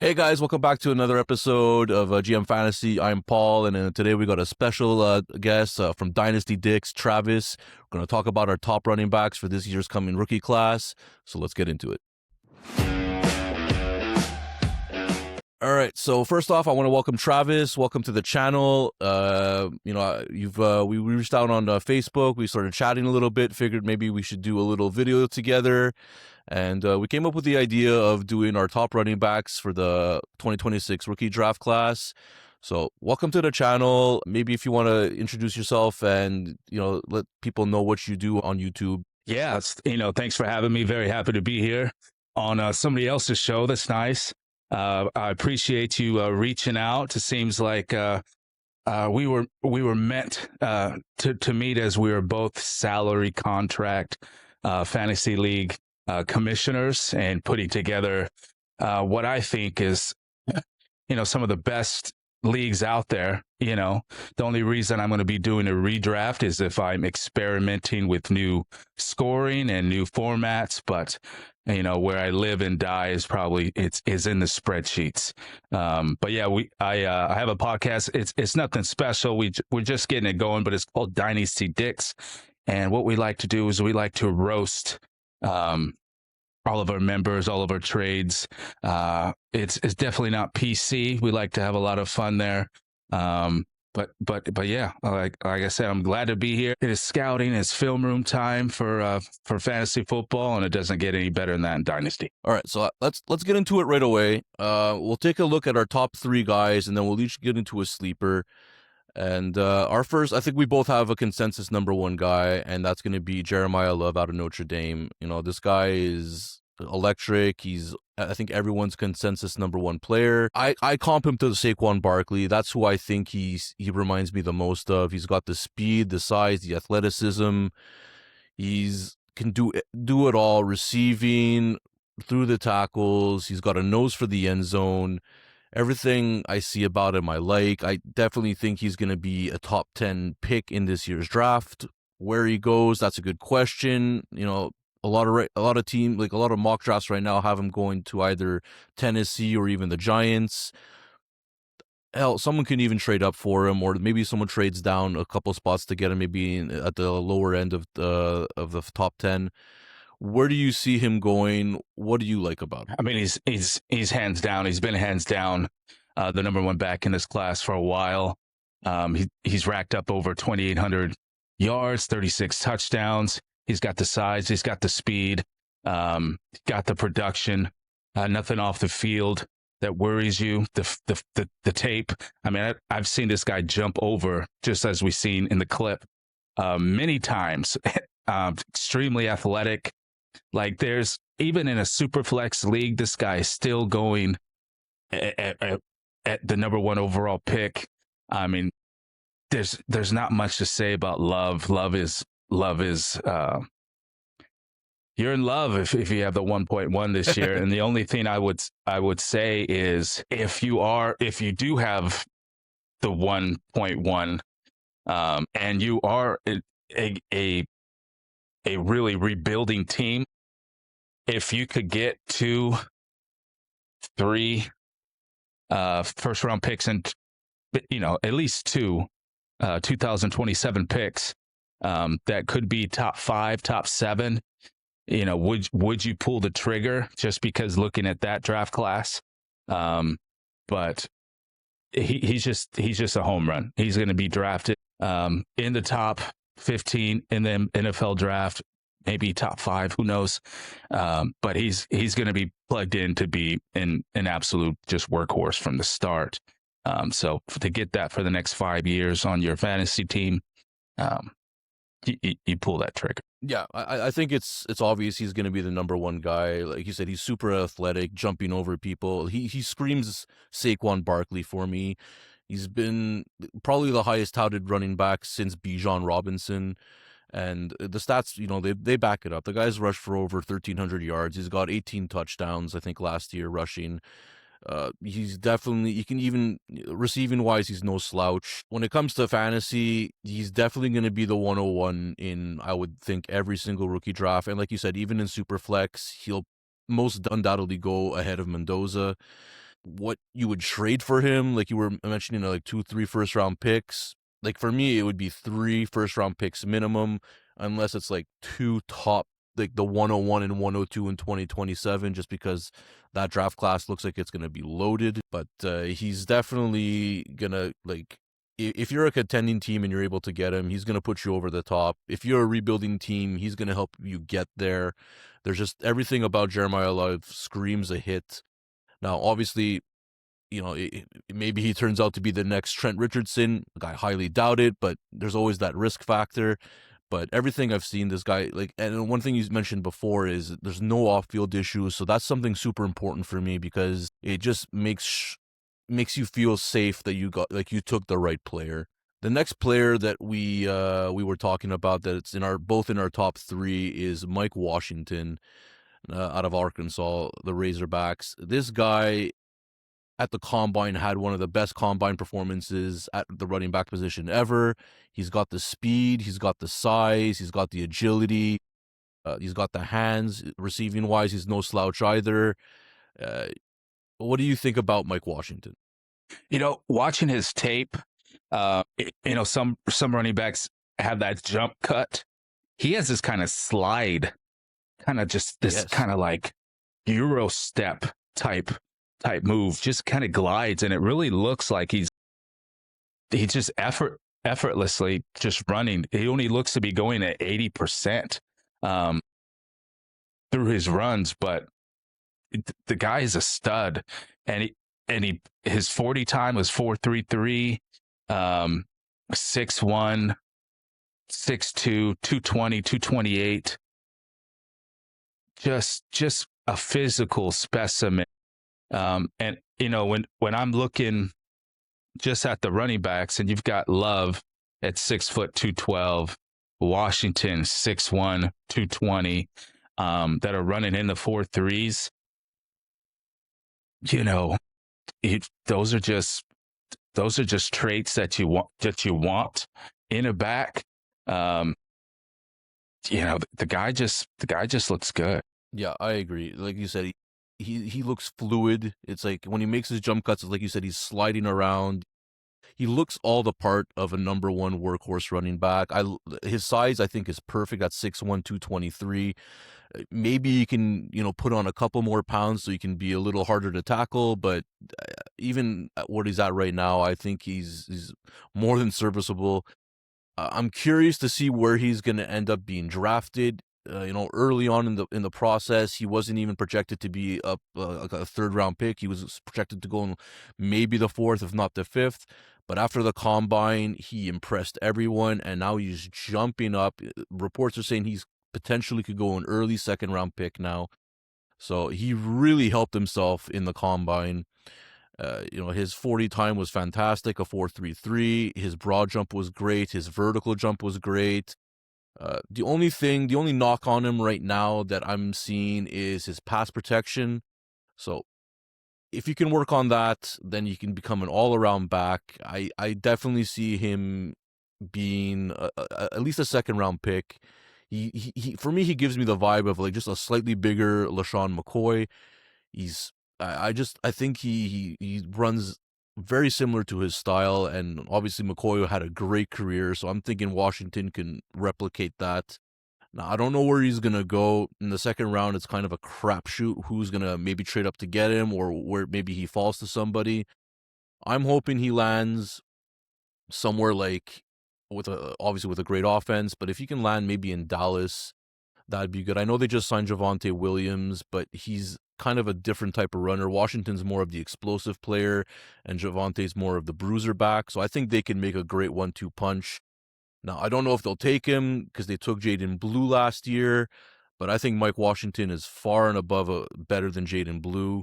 Hey guys, welcome back to another episode of GM Fantasy. I'm Paul, and today we got a special guest from Dynastydickz, Travis. We're going to talk about our top running backs for this year's coming rookie class. So let's get into it. All right. So first off, I want to welcome Travis. Welcome to the channel. We reached out on Facebook. We started chatting a little bit. Figured maybe we should do a little video together. And we came up with the idea of doing our top running backs for the 2026 rookie draft class. So welcome to the channel. Maybe if you want to introduce yourself and, let people know what you do on YouTube. Yeah, thanks for having me. Very happy to be here on somebody else's show. That's nice. I appreciate you reaching out. It seems like we were meant to meet, as we were both salary contract fantasy league commissioners, and putting together what I think is some of the best leagues out there. The only reason I'm going to be doing a redraft is if I'm experimenting with new scoring and new formats, but where I live and die is probably is in the spreadsheets. But yeah, I have a podcast. It's nothing special. We're just getting it going, but it's called Dynastydickz. And what we like to do is we like to roast all of our members, all of our trades. It's definitely not PC. We like to have a lot of fun there. But yeah, like I said, I'm glad to be here. It is scouting, it's film room time for fantasy football, and it doesn't get any better than that in Dynasty. All right, so let's get into it right away. We'll take a look at our top three guys, and then we'll each get into a sleeper. And our first, I think we both have a consensus number one guy, and that's going to be Jeremiyah Love out of Notre Dame. This guy is electric. He's, I think, everyone's consensus number one player. I comp him to Saquon Barkley. That's who I think he reminds me the most of. He's got the speed, the size, the athleticism. He's can do it all, receiving, through the tackles. He's got a nose for the end zone. Everything I see about him, I like. I definitely think he's going to be a top 10 pick in this year's draft. Where he goes, that's a good question. A lot of team, like a lot of mock drafts right now, have him going to either Tennessee or even the Giants. Hell, someone can even trade up for him, or maybe someone trades down a couple spots to get him, maybe at the lower end of the top 10. Where do you see him going? What do you like about him? I mean, he's hands down. He's been hands down the number one back in this class for a while. He's racked up over 2,800 yards, 36 touchdowns. He's got the size. He's got the speed. Got the production. Nothing off the field that worries you. The tape. I mean, I've seen this guy jump over, just as we've seen in the clip, many times. Extremely athletic. Like, there's even in a super flex league, this guy is still going at the number one overall pick. I mean, there's not much to say about Love. Love is you're in love if you have the 1.1 this year. And the only thing I would say is if you do have the 1.1, and you are a really rebuilding team, if you could get 2, 3 first round picks, and at least 2 2027 picks, that could be top 5, top 7, would you pull the trigger just because looking at that draft class? But he's just a home run. He's going to be drafted in the top 15 in the NFL draft, maybe top 5, who knows? But he's going to be plugged in to be an absolute just workhorse from the start. So to get that for the next 5 years on your fantasy team, you pull that trigger. Yeah, I think it's obvious he's going to be the number one guy. Like you said, he's super athletic, jumping over people. He screams Saquon Barkley for me. He's been probably the highest touted running back since Bijan Robinson. And the stats, they back it up. The guy's rushed for over 1,300 yards. He's got 18 touchdowns, I think, last year rushing. He's definitely, you can even, receiving wise, he's no slouch. When it comes to fantasy, he's definitely going to be the 101 in, I would think, every single rookie draft. And like you said, even in Superflex, he'll most undoubtedly go ahead of Mendoza. what you would trade for him. Like you were mentioning, like 2-3 first round picks. Like for me, it would be 3 first round picks minimum, unless it's like 2 top, like the 101 and 102 in 2027, just because that draft class looks like it's going to be loaded. But he's definitely going to, like, if you're a contending team and you're able to get him, he's going to put you over the top. If you're a rebuilding team, he's going to help you get there. There's just everything about Jeremiyah Love screams a hit. Now, obviously, maybe he turns out to be the next Trent Richardson. I highly doubt it, but there's always that risk factor. But everything I've seen, this guy, like, and one thing you mentioned before is there's no off-field issues. So that's something super important for me, because it just makes you feel safe that you took the right player. The next player that we were talking about, that it's both in our top 3, is Mike Washington, out of Arkansas, the Razorbacks. This guy at the combine had one of the best combine performances at the running back position ever. He's got the speed, he's got the size, he's got the agility, he's got the hands. Receiving wise, he's no slouch either. What do you think about Mike Washington? Watching his tape, some running backs have that jump cut. He has this kind of slide, kind of just this kind of like Euro step type move, just kind of glides, and it really looks like he's just effortlessly just running. He only looks to be going at 80% through his runs, but the guy is a stud, and his 40 time was 4.33, 6'1", 6'2", 220, 228. Just a physical specimen. And when I'm looking just at the running backs, and you've got Love at 6 foot 212, Washington 6'1", 220, that are running in the 4.3s. Those are just traits that you want in a back. The guy just looks good. Yeah, I agree. Like you said, he looks fluid. It's like when he makes his jump cuts, like you said, he's sliding around. He looks all the part of a number 1 workhorse running back. His size, I think, is perfect at 6'1", 223. Maybe you can, put on a couple more pounds so he can be a little harder to tackle. But even at what he's at right now, I think he's more than serviceable. I'm curious to see where he's going to end up being drafted. Early on in the process, he wasn't even projected to be a 3rd round pick. He was projected to go in maybe the 4th, if not the 5th. But after the combine, he impressed everyone, and now he's jumping up. Reports are saying he's potentially could go an early 2nd round pick now. So he really helped himself in the combine. His 40 time was fantastic, a 4.33. His broad jump was great. His vertical jump was great. The only knock on him right now that I'm seeing is his pass protection. So if you can work on that, then you can become an all-around back. I definitely see him being at least a 2nd round pick. He for me, he gives me the vibe of like just a slightly bigger LaShawn McCoy. I think he runs very similar to his style, and obviously McCoy had a great career, so I'm thinking Washington can replicate that. Now, I don't know where he's going to go in the 2nd round. It's kind of a crapshoot who's going to maybe trade up to get him, or where maybe he falls to somebody. I'm hoping he lands somewhere like obviously with a great offense, but if he can land maybe in Dallas, that'd be good. I know they just signed Javonte Williams, but he's kind of a different type of runner. Washington's more of the explosive player, and Javonte's more of the bruiser back. So I think they can make a great 1-2 punch. Now, I don't know if they'll take him because they took Jaden Blue last year, but I think Mike Washington is far and above better than Jaden Blue.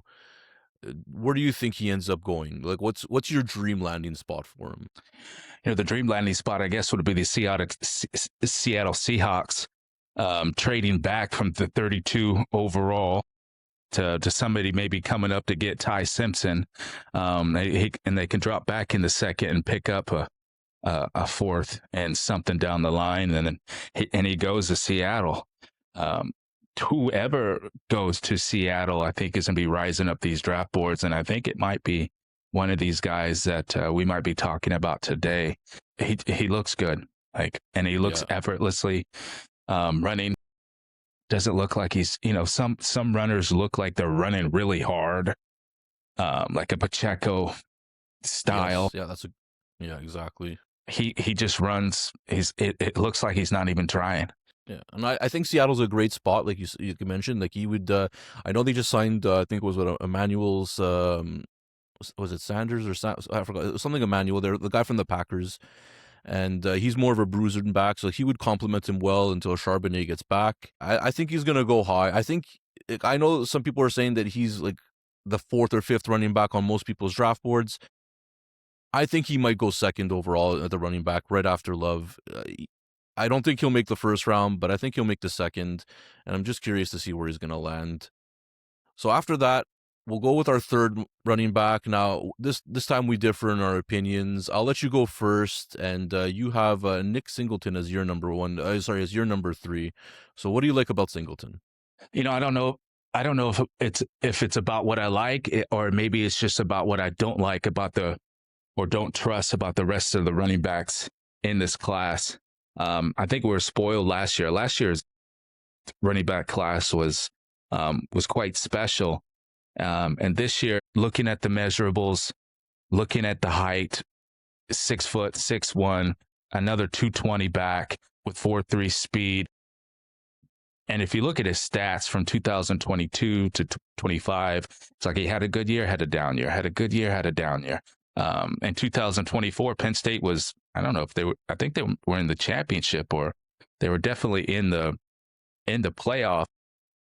Where do you think he ends up going? Like, what's your dream landing spot for him? The dream landing spot, I guess, would be the Seattle Seahawks, trading back from the 32 overall to somebody maybe coming up to get Ty Simpson, and they can drop back in the 2nd and pick up a 4th and something down the line, and he goes to Seattle. whoever goes to Seattle, I think, is going to be rising up these draft boards, and I think it might be one of these guys that we might be talking about today. He looks good, and he looks Yeah. effortlessly running. Doesn't look like he's, some runners look like they're running really hard, like a Pacheco style. Yes. Yeah, exactly. He just runs. It looks like he's not even trying. Yeah, and I think Seattle's a great spot, like you mentioned. Like he would, I know they just signed, I think it was what Emmanuel's, was it Sanders or I forgot, it was something Emmanuel. They're the guy from the Packers, and he's more of a bruiser than back, so he would complement him well until Charbonnet gets back. I think he's gonna go high. I think I know some people are saying that he's like the fourth or fifth running back on most people's draft boards. I think he might go second overall at the running back, right after Love. I don't think he'll make the first round, but I think he'll make the second, and I'm just curious to see where he's going to land. So after that, we'll go with our third running back. Now, this time we differ in our opinions. I'll let you go first, and you have Nick Singleton as your number one. As your number three. So what do you like about Singleton? I don't know. I don't know if it's about what I like, or maybe it's just about what I don't like about or don't trust about the rest of the running backs in this class. I think we were spoiled last year. Last year's running back class was quite special. And this year, looking at the measurables, looking at the height, 6 foot, 6'1", another 220 back with 4.3 speed. And if you look at his stats from 2022 to 25, it's like he had a good year, had a down year, had a good year, had a down year. In 2024, Penn State was, I don't know if I think they were in the championship, or they were definitely in the playoff,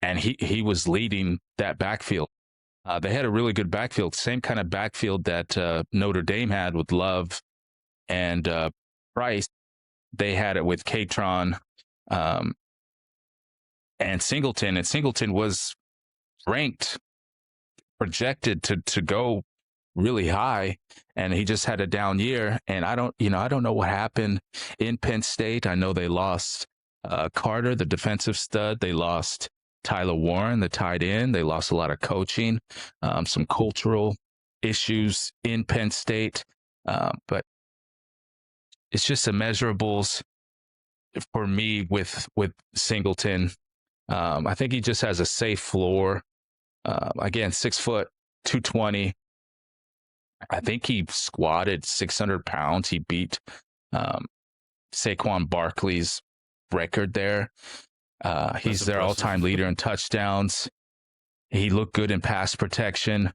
and he was leading that backfield. They had a really good backfield, same kind of backfield that Notre Dame had with Love and Price. They had it with Catron and Singleton, and Singleton was ranked, projected to go really high, and he just had a down year. And I don't know what happened in Penn State. I know they lost Carter, the defensive stud. They lost Tyler Warren, the tight end. They lost a lot of coaching, some cultural issues in Penn State. But it's just the measurables for me with Singleton. I think he just has a safe floor. Again, 6 foot, 220. I think he squatted 600 pounds. He beat Saquon Barkley's record there. He's their all-time leader in touchdowns. He looked good in pass protection.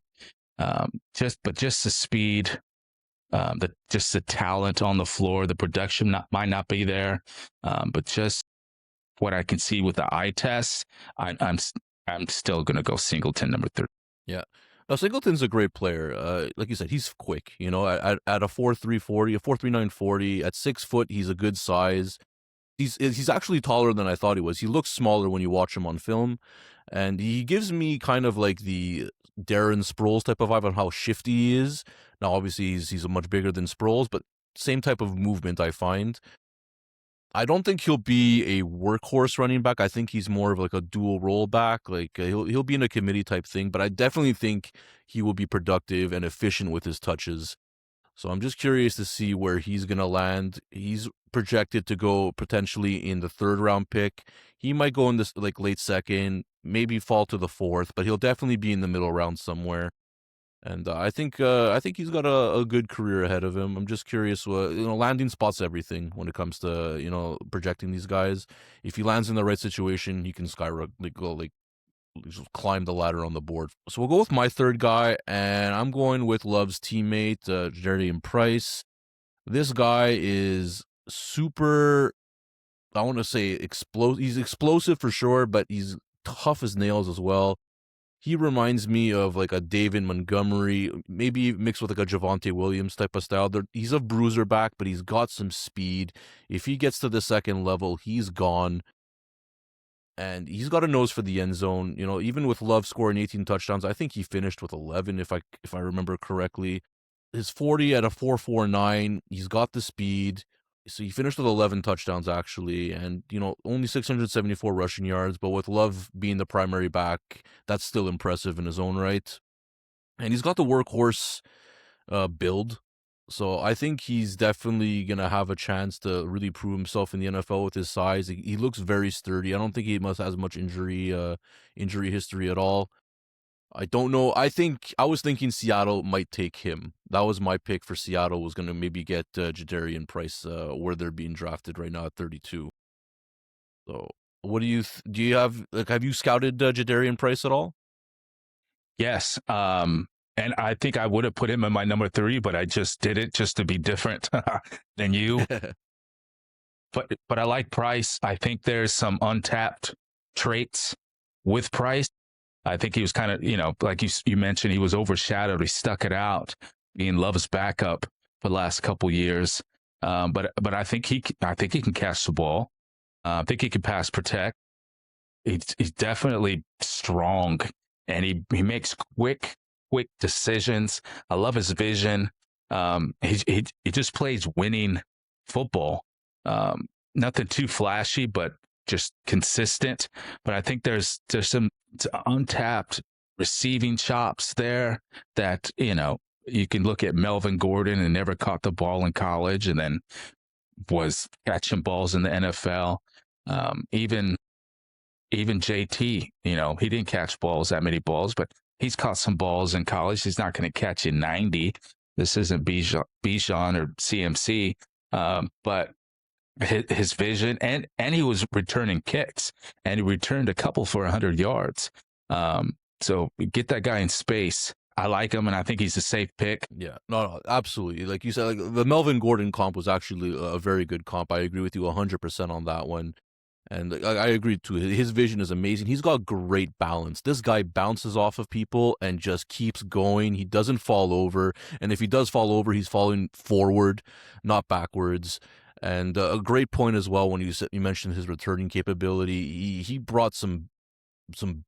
Just the speed, the talent on the floor. The production might not be there, but just what I can see with the eye test, I'm still gonna go Singleton number 3. Yeah. Now, Singleton's a great player. Like you said, he's quick. At a 4.3 40, a 4.39 40, at 6 foot, he's a good size. He's actually taller than I thought he was. He looks smaller when you watch him on film, and he gives me kind of like the Darren Sproles type of vibe on how shifty he is. Now, obviously, he's much bigger than Sproles, but same type of movement I find. I don't think he'll be a workhorse running back. I think he's more of like a dual role back. Like he'll be in a committee type thing, but I definitely think he will be productive and efficient with his touches. So I'm just curious to see where he's going to land. He's projected to go potentially in the 3rd round pick. He might go in this like late 2nd, maybe fall to the 4th, but he'll definitely be in the middle round somewhere. And I think he's got a good career ahead of him. I'm just curious. Landing spots everything when it comes to projecting these guys. If he lands in the right situation, he can just climb the ladder on the board. So we'll go with my 3rd guy, and I'm going with Love's teammate, Jadarian Price. This guy is super. I want to say He's explosive for sure, but he's tough as nails as well. He reminds me of like a David Montgomery, maybe mixed with like a Javonte Williams type of style. He's a bruiser back, but he's got some speed. If he gets to the 2nd level, he's gone. And he's got a nose for the end zone. Even with Love scoring 18 touchdowns, I think he finished with 11 if I remember correctly. His 40 at a 4.49, he's got the speed. So he finished with 11 touchdowns actually, and only 674 rushing yards. But with Love being the primary back, that's still impressive in his own right. And he's got the workhorse build, so I think he's definitely gonna have a chance to really prove himself in the NFL with his size. He looks very sturdy. I don't think he must has much injury history at all. I don't know. I was thinking Seattle might take him. That was my pick for Seattle. Was going to maybe get Jadarian Price, where they're being drafted right now at 32. So, what do you have you scouted Jadarian Price at all? Yes. And I think I would have put him in my number 3, but I just did it just to be different than you. But I like Price. I think there's some untapped traits with Price. I think he was kind of, like you mentioned, he was overshadowed. He stuck it out, being Love's backup for the last couple years. But I think he can catch the ball. I think he can pass protect. He's definitely strong, and he makes quick decisions. I love his vision. He just plays winning football. Nothing too flashy, but just consistent. But I think there's some untapped receiving chops there that you can look at Melvin Gordon, and never caught the ball in college, and then was catching balls in the NFL. Even JT, he didn't catch that many balls, but he's caught some balls in college. He's not going to catch you 90. This isn't Bijan or CMC, but his vision, and he was returning kicks, and he returned a couple for 100 yards. So get that guy in space. I like him, and I think he's a safe pick. Yeah, no, absolutely. Like you said, like the Melvin Gordon comp was actually a very good comp. I agree with you 100% on that one. And I agree too. His vision is amazing. He's got great balance. This guy bounces off of people and just keeps going. He doesn't fall over. And if he does fall over, he's falling forward, not backwards. And a great point as well when you mentioned his returning capability. He brought some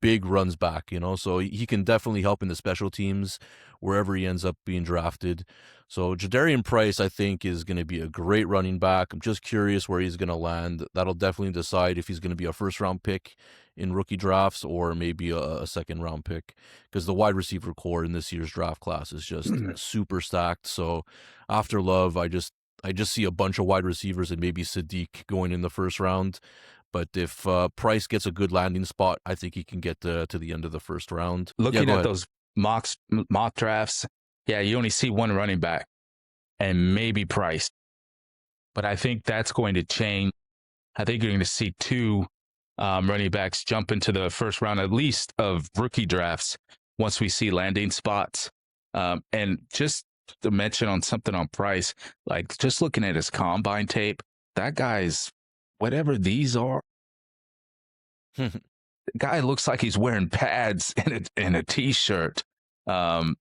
big runs back, so he can definitely help in the special teams wherever he ends up being drafted. So Jadarian Price, I think, is going to be a great running back. I'm just curious where he's going to land. That'll definitely decide if he's going to be a first-round pick in rookie drafts or maybe a second-round pick, because the wide receiver core in this year's draft class is just super stacked. So after Love, I just see a bunch of wide receivers and maybe Sadiq going in the first round. But if Price gets a good landing spot, I think he can get to the end of the first round. Looking at those mock drafts, you only see one running back, and maybe Price. But I think that's going to change. I think you're going to see 2 running backs jump into the first round, at least, of rookie drafts once we see landing spots. And just to mention on something on Price, like just looking at his combine tape, that guy's, whatever these are, the guy looks like he's wearing pads and a t-shirt.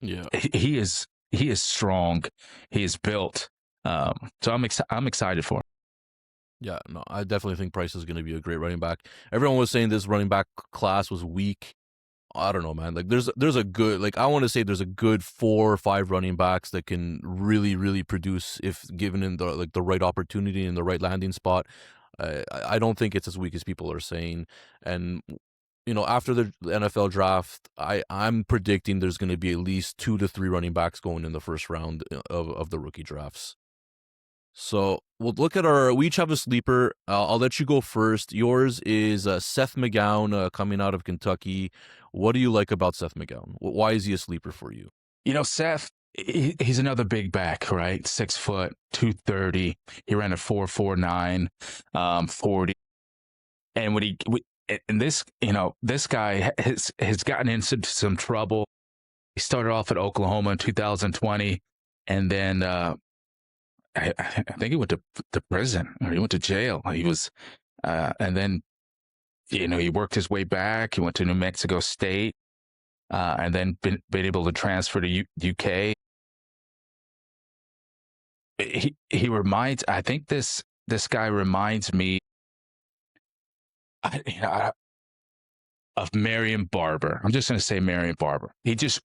He is strong. He is built. So I'm excited for him. Yeah, no, I definitely think Price is going to be a great running back. Everyone was saying this running back class was weak. I don't know, man. Like there's a good, like I want to say there's a good 4 or 5 running backs that can really produce if given in the right opportunity and the right landing spot. I don't think it's as weak as people are saying. And after the NFL draft, I'm predicting there's going to be at least 2 to 3 running backs going in the first round of the rookie drafts. So we'll look at we each have a sleeper. I'll let you go first. Yours is Seth McGowan coming out of Kentucky. What do you like about Seth McGowan? Why is he a sleeper for you? Seth, he's another big back, right? 6 foot, 230. He ran a 4.49, 40. And this guy has gotten into some trouble. He started off at Oklahoma in 2020, and then I think he went to prison, or he went to jail. He was, and then he worked his way back. He went to New Mexico State, and then been able to transfer to UK. He reminds. I think this guy reminds me, of Marion Barber. I'm just going to say Marion Barber. He's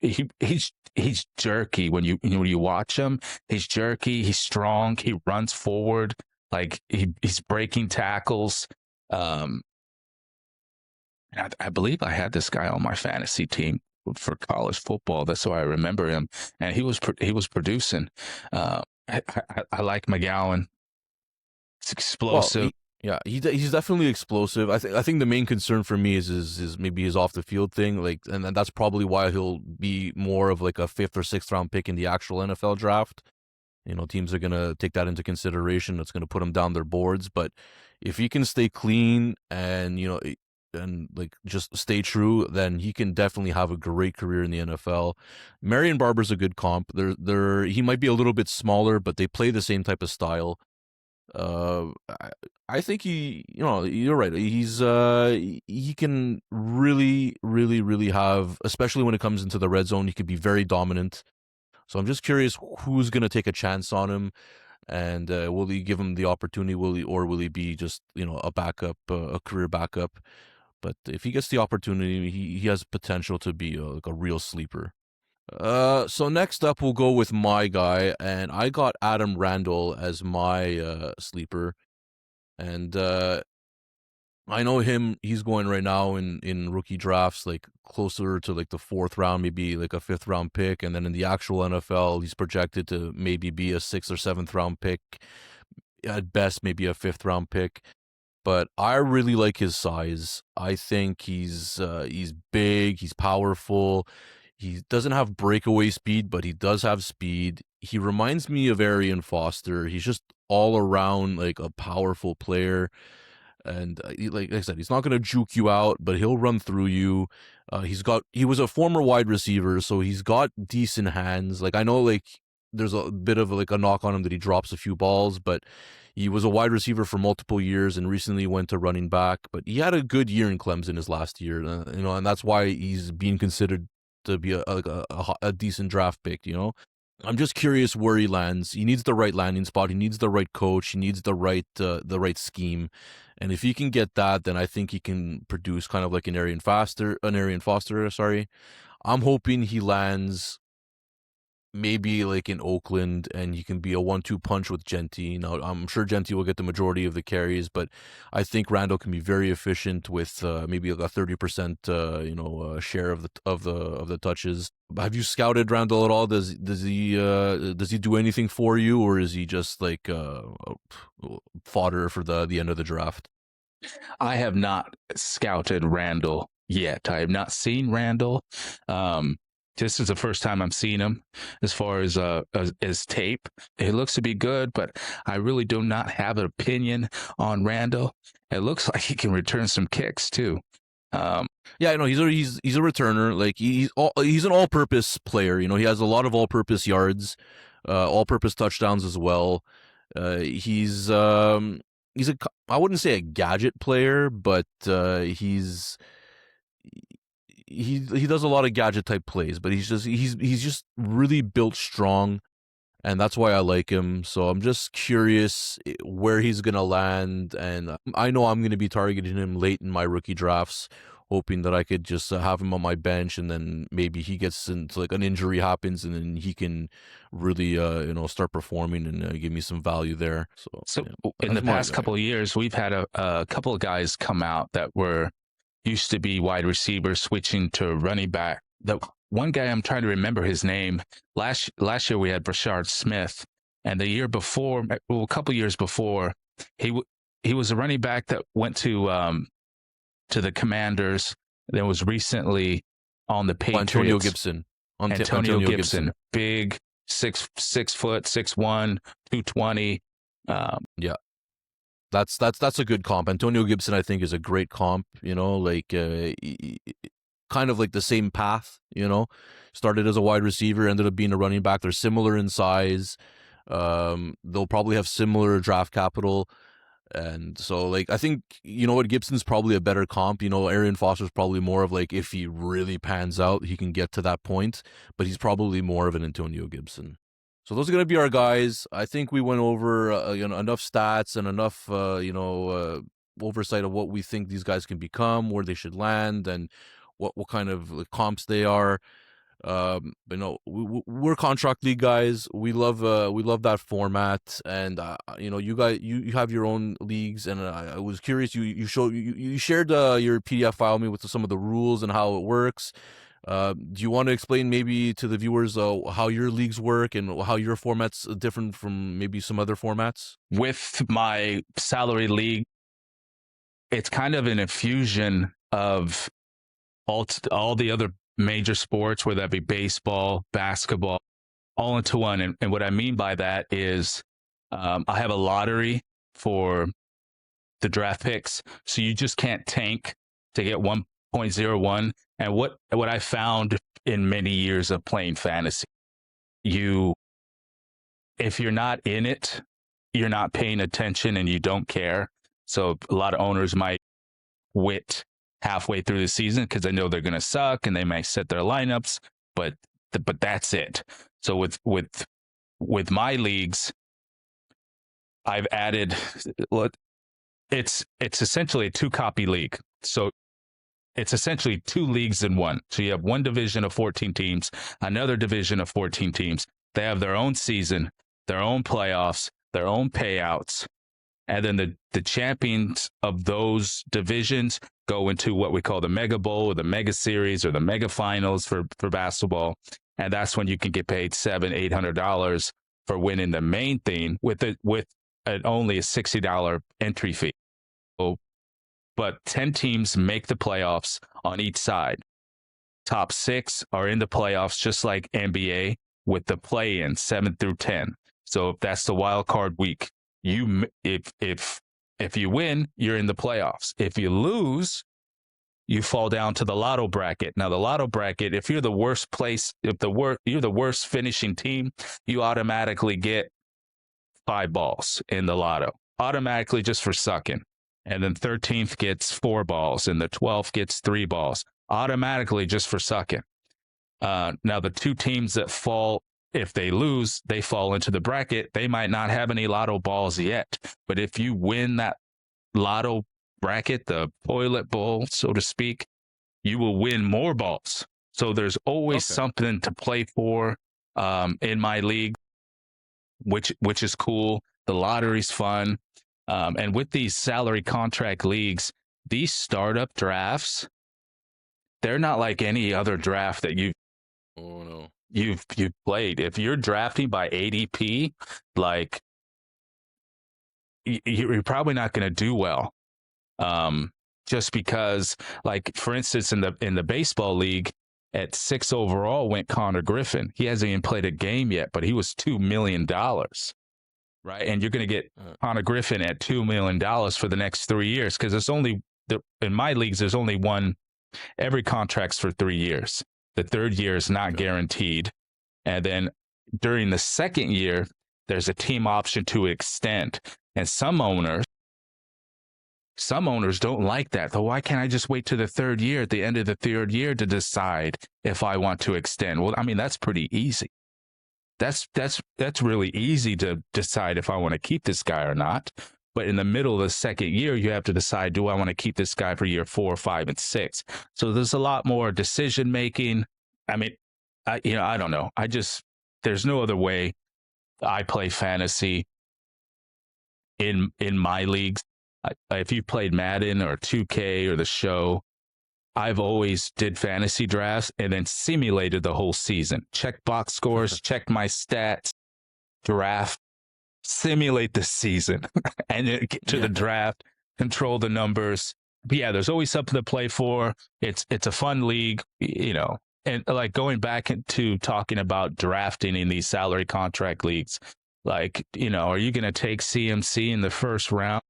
jerky when you watch him. He's jerky. He's strong. He runs forward. Like he's breaking tackles. Um, I believe I had this guy on my fantasy team for college football. That's why I remember him, and he was producing. I like McGowan. It's Well, explosive. he's definitely explosive. I think the main concern for me is maybe his off the field thing, like, and that's probably why he'll be more of like a fifth or sixth round pick in the actual NFL draft. You know, teams are gonna take that into consideration. It's gonna put him down their boards. But if he can stay clean and and like just stay true, then he can definitely have a great career in the NFL. Marion Barber's a good comp. He might be a little bit smaller, but they play the same type of style. Uh, I, I think you're right. He can really, really, really have, especially when it comes into the red zone, he could be very dominant. So I'm just curious who's going to take a chance on him, and will he give him the opportunity? Will he be just a backup, a career backup? But if he gets the opportunity, he has potential to be like a real sleeper. So next up, we'll go with my guy, and I got Adam Randall as my sleeper, and I know him. He's going right now in rookie drafts, like closer to like the fourth round, maybe like a fifth round pick, and then in the actual NFL, he's projected to maybe be a sixth or seventh round pick, at best maybe a fifth round pick. But I really like his size. I think he's big, he's powerful. He doesn't have breakaway speed, but he does have speed. He reminds me of Arian Foster. He's just all around like a powerful player. And like I said, he's not going to juke you out, but he'll run through you. He was a former wide receiver, so he's got decent hands. Like I know, like there's a bit of like a knock on him that he drops a few balls, but he was a wide receiver for multiple years and recently went to running back. But he had a good year in Clemson his last year, and that's why he's being considered to be a decent draft pick. I'm just curious where he lands. He needs the right landing spot. He needs the right coach. He needs the right scheme. And if he can get that, then I think he can produce kind of like an Arian Foster, sorry. I'm hoping he lands maybe like in Oakland and he can be a 1-2 punch with Genty. Now, I'm sure Genty will get the majority of the carries, but I think Randall can be very efficient with maybe like a 30% share of the touches. Have you scouted Randall at all? Does he do anything for you, or is he just like fodder for the end of the draft? I have not scouted Randall yet. I have not seen Randall. This is the first time I'm seeing him as far as tape. It looks to be good, but I really do not have an opinion on Randall. It looks like he can return some kicks too. Yeah, I know he's a returner. Like he's an all-purpose player. He has a lot of all-purpose yards, all-purpose touchdowns as well. He's I wouldn't say a gadget player, but he does a lot of gadget type plays. But he's just really built strong, and that's why I like him. So I'm just curious where he's gonna land, and I know I'm gonna be targeting him late in my rookie drafts, hoping that I could just have him on my bench, and then maybe he gets into like an injury happens, and then he can really start performing and give me some value there. So Yeah, in the that's my past guy. couple of years, we've had a couple of guys come out that were used to be wide receivers, switching to running back. The one guy I'm trying to remember his name. Last year we had Brashard Smith, and the year before, well, a couple of years before, he was a running back that went to the Commanders. That was recently on the Patriots. Antonio Gibson. Antonio Gibson, big 6'6", 6'1", 220. Yeah. That's a good comp. Antonio Gibson, I think, is a great comp. Like kind of like the same path. Started as a wide receiver, ended up being a running back. They're similar in size. They'll probably have similar draft capital, and so like I think what Gibson's probably a better comp. Arian Foster's probably more of like if he really pans out, he can get to that point, but he's probably more of an Antonio Gibson. So those are going to be our guys. I think we went over enough stats and enough oversight of what we think these guys can become, where they should land, and what kind of like, comps they are. We're contract league guys. We love that format, and you guys you have your own leagues, and I was curious. You shared your PDF file with me with some of the rules and how it works. Do you want to explain maybe to the viewers how your leagues work and how your format's different from maybe some other formats? With my salary league, it's kind of an infusion of all the other major sports, whether that be baseball, basketball, all into one. And what I mean by that is I have a lottery for the draft picks, so you just can't tank to get 1.01. And what I found in many years of playing fantasy, if you're not in it, you're not paying attention and you don't care. So a lot of owners might quit halfway through the season because they know they're going to suck and they might set their lineups, but that's it. So with my leagues, I've added it's essentially a 2-copy league. So it's essentially 2 leagues in one. So you have one division of 14 teams, another division of 14 teams. They have their own season, their own playoffs, their own payouts. And then the champions of those divisions go into what we call the Mega Bowl or the Mega Series or the Mega Finals for basketball. And that's when you can get paid $700-800 for winning the main thing with only a $60 entry fee. So, but 10 teams make the playoffs on each side. Top 6 are in the playoffs, just like NBA, with the play-in 7 through 10. So if that's the wild card week, if you win, you're in the playoffs. If you lose, you fall down to the lotto bracket. Now, the lotto bracket, if you're the worst place, you're the worst finishing team, you automatically get 5 balls in the lotto, automatically just for sucking. And then 13th gets 4 balls, and the 12th gets 3 balls, automatically just for sucking. Now, the 2 teams that fall, if they lose, they fall into the bracket. They might not have any lotto balls yet, but if you win that lotto bracket, the toilet bowl, so to speak, you will win more balls. So there's always something to play for in my league, which is cool. The lottery's fun. And with these salary contract leagues, these startup drafts, they're not like any other draft that you've played. If you're drafting by ADP, like you're probably not going to do well. Just because, like, for instance, in the baseball league, at 6 overall went Connor Griffin. He hasn't even played a game yet, but he was $2 million, right? And you're going to get Connor Griffin at $2 million for the next 3 years, because in my leagues, there's only one. Every contract's for 3 years. The 3rd year is not guaranteed. And then during the 2nd year, there's a team option to extend. And some owners don't like that. So why can't I just wait to the 3rd year, at the end of the 3rd year, to decide if I want to extend? Well, I mean, that's pretty easy. That's really easy to decide if I want to keep this guy or not. But in the middle of the 2nd year, you have to decide, do I want to keep this guy for year 4, 5, and 6? So there's a lot more decision making. I mean, I don't know. There's no other way I play fantasy in my leagues. If you played Madden or 2K or the show, I've always did fantasy drafts and then simulated the whole season. Check box scores, check my stats, draft, simulate the season, and then get to the draft, control the numbers. But yeah, there's always something to play for. It's a fun league, And like going back to talking about drafting in these salary contract leagues, like, are you going to take CMC in the first round?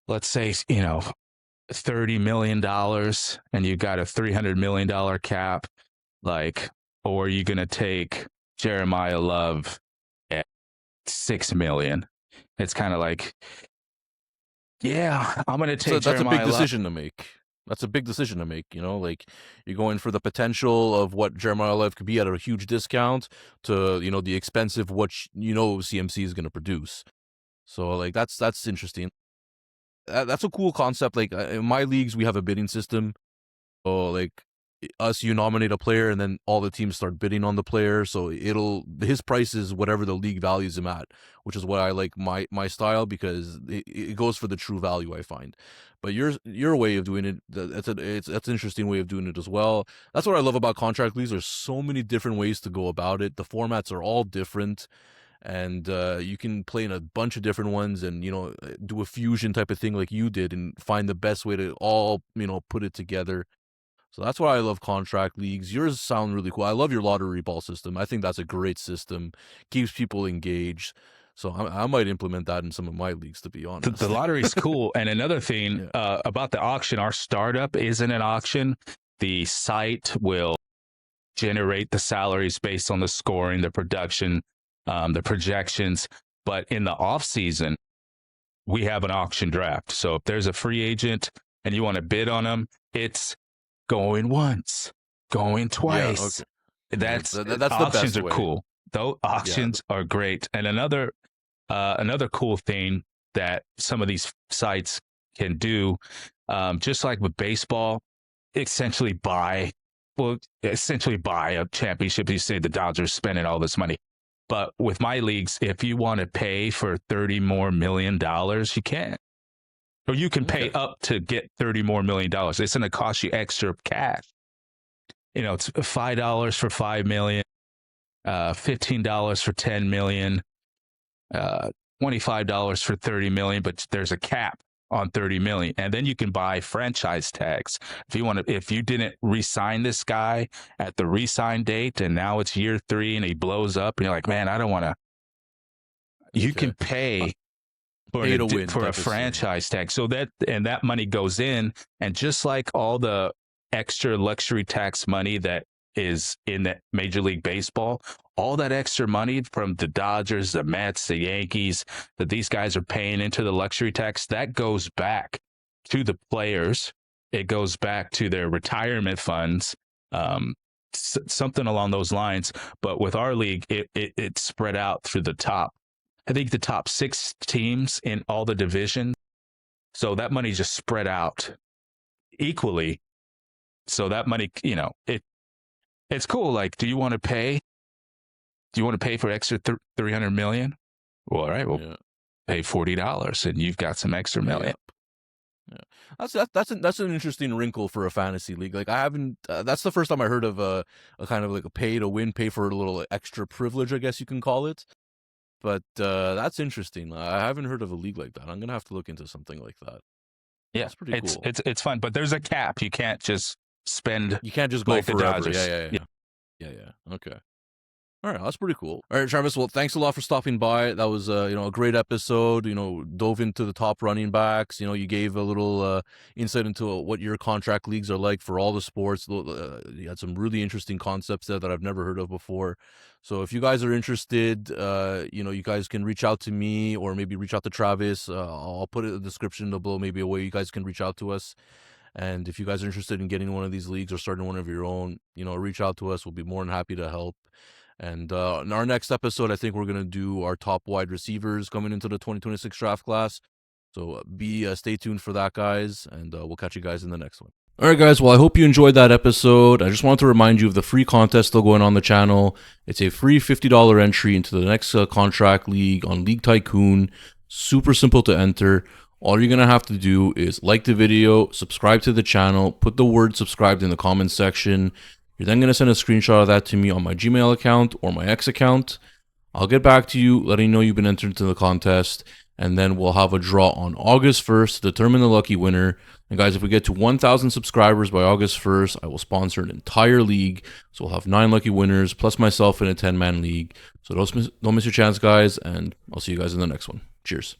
Let's say, $30 million and you got a $300 million cap, like, or are you going to take Jeremiyah Love at $6 million? It's kind of like, yeah, I'm going to take that's a big Jeremiyah decision Love. to make. That's a big decision to make, like you're going for the potential of what Jeremiyah Love could be at a huge discount to, the expensive what CMC is going to produce. So like that's interesting. That's a cool concept. Like in my leagues, we have a bidding system. So like you nominate a player, and then all the teams start bidding on the player. So his price is whatever the league values him at, which is what I like my style, because it goes for the true value, I find. But your way of doing it, that's an interesting way of doing it as well. That's what I love about contract leagues. There's so many different ways to go about it. The formats are all different, and you can play in a bunch of different ones, and do a fusion type of thing like you did, and find the best way to all put it together. So that's why I love contract leagues. Yours sound really cool. I love your lottery ball system. I think that's a great system. Keeps people engaged. So I might implement that in some of my leagues, to be honest. The lottery's cool. And another thing about the auction, our startup isn't an auction. The site will generate the salaries based on the scoring, the production, the projections. But in the off season, we have an auction draft. So if there's a free agent and you want to bid on them, it's going once, going twice. Yeah, okay. That's Auctions the best are way. cool. Those auctions are great. And another cool thing that some of these sites can do, just like with baseball, essentially buy a championship. You say the Dodgers spending all this money. But with my leagues, if you want to pay for $30 million, you can. Or you can pay up to get $30 million. It's going to cost you extra cash. It's $5 for $5 million, $15 for $10 million, $25 for $30 million, but there's a cap on $30 million. And then you can buy franchise tags. If you didn't re-sign this guy at the re-sign date, and now it's year 3 and he blows up, and you're like, man, I don't want to. You can pay for a franchise tag. So that money goes in, and just like all the extra luxury tax money that is in that Major League Baseball, all that extra money from the Dodgers, the Mets, the Yankees, that these guys are paying into the luxury tax, that goes back to the players. It goes back to their retirement funds, something along those lines. But with our league, it's spread out through the top. I think the top 6 teams in all the divisions. So that money just spread out equally. So that money, it's cool. Like, do you want to pay for extra $300 million? Well, all right, we'll pay $40 and you've got some extra million. Yeah. That's an interesting wrinkle for a fantasy league. Like, I haven't, that's the first time I heard of a kind of like a pay to win, pay for a little extra privilege, I guess you can call it. But that's interesting. I haven't heard of a league like that. I'm going to have to look into something like that. Yeah, that's pretty cool. It's fun, but there's a cap. You can't just spend. You can't just go like forever. The Dodgers. Yeah. Okay. All right, that's pretty cool. All right, Travis, well, thanks a lot for stopping by. That was, a great episode. Dove into the top running backs. You gave a little insight into what your contract leagues are like for all the sports. You had some really interesting concepts there that I've never heard of before. So if you guys are interested, you guys can reach out to me, or maybe reach out to Travis. I'll put it in the description below, maybe a way you guys can reach out to us. And if you guys are interested in getting one of these leagues or starting one of your own, reach out to us. We'll be more than happy to help. And in our next episode, I think we're going to do our top wide receivers coming into the 2026 draft class. So stay tuned for that, guys, and we'll catch you guys in the next one. All right, guys. Well, I hope you enjoyed that episode. I just wanted to remind you of the free contest still going on the channel. It's a free $50 entry into the next contract league on League Tycoon. Super simple to enter. All you're going to have to do is like the video, subscribe to the channel, put the word subscribed in the comments section. You're then going to send a screenshot of that to me on my Gmail account or my X account. I'll get back to you, letting you know you've been entered into the contest, and then we'll have a draw on August 1st to determine the lucky winner. And guys, if we get to 1,000 subscribers by August 1st, I will sponsor an entire league. So we'll have 9 lucky winners, plus myself in a 10-man league. So don't miss your chance, guys, and I'll see you guys in the next one. Cheers.